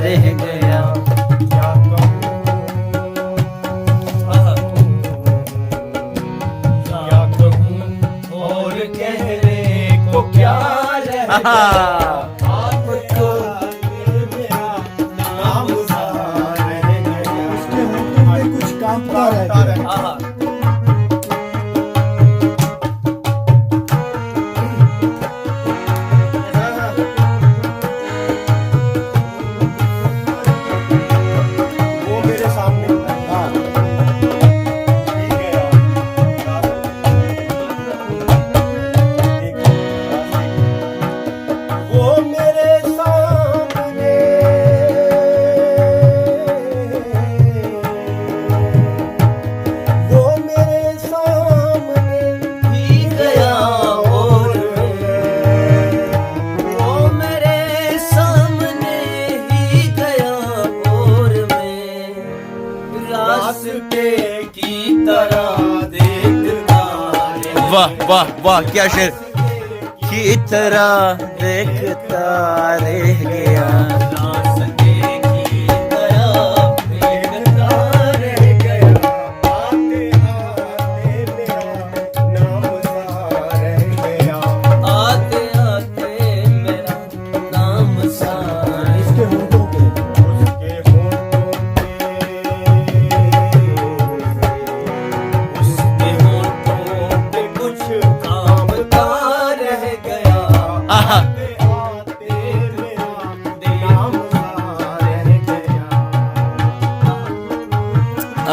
रह गया। क्या कहूँ और कहने को क्या रह गया। आपको मेरा नाम सा रह गया। उसके मुंह में कुछ कांपता रह गया। वो मेरे सामने हाँ, ठीक है यार। वो मेरे सामने वो मेरे सामने ही गया और वो मेरे सामने ही गया और मैं रास्ते की तरह देखता रह वाह वाह वाह, क्या शेर। की तरह देखता रह गया। रास्ते की तरह देखता रह गया। आते आते मेरा नाम सा रह गया। आते आते मेरा नाम सा इसके होठों पे उसके होठों पे कुछ कांपता रह गया। आहा, आते मेरा नाम सा रह गया।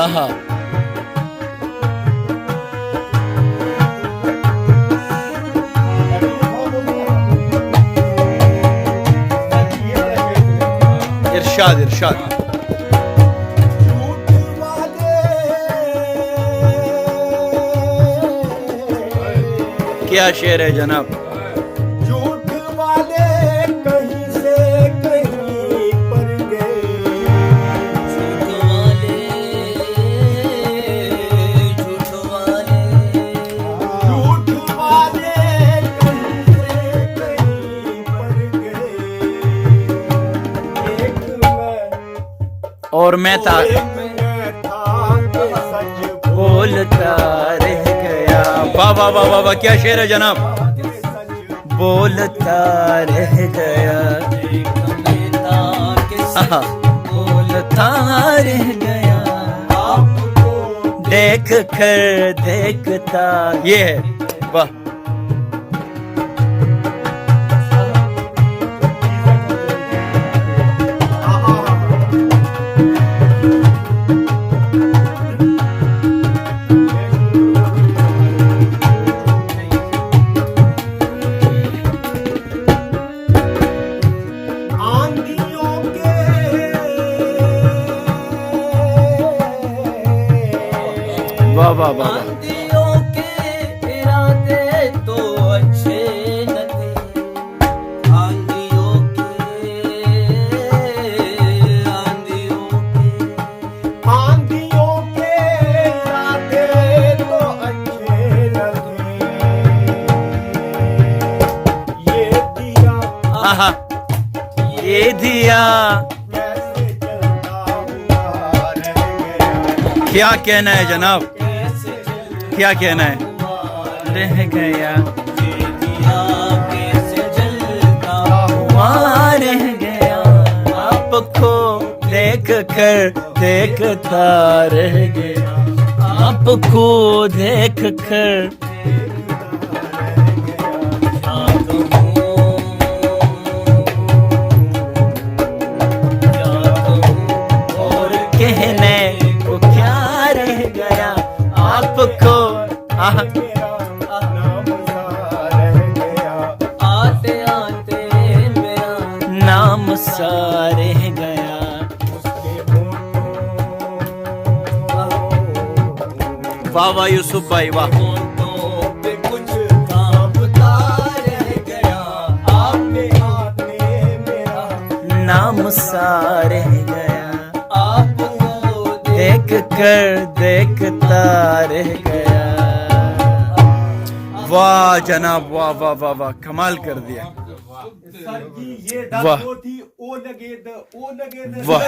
आहा, इरशाद इरशाद। झूठ वादे क्या शेर है जनाब। झूठ वाले कहीं से कहीं पर गए। झूठ वाले झूठ वाले झूठ वाले कहीं से कहीं पर गए। एक मैं और मैं था एक मैं था कि सच बोलता रह गया। वाह वाह वाह वाह वाह, क्या शेर है जनाब। बोलता रह गया। आहा, बोलता रह गया। देख कर देखता, ये है वाह। आंधियों के वाह वाह वाह वाह। आंधियों के इरादे तो अच्छे न थे। आंधियों के आंधियों के इरादे तो अच्छे न थे। ये दिया आहा, ये दिया। कैसे जलता हुआ रह गया। क्या कहना है जनाब, कैसे क्या कहना है। रह गया। दिया कैसे जलता हुआ रह गया। आपको देख कर देखता रह गया। आपको देख कर और कहने को क्या रह गया। आपको आहा, मेरा नाम सा रह गया। आते आते मेरा नाम सा रह गया। उसके होठों वाह वाह यूसुफ भाई वाह। होठों पे कुछ कांपता रह गया। आपने आपने मेरा नाम सा रह गया। आपको देख कर देखता रह गया। वाह जनाब, वाह वाह वाह वाह, कमाल कर दिया। सर जी ये वाह। दस वो थी ओ नगेद वाह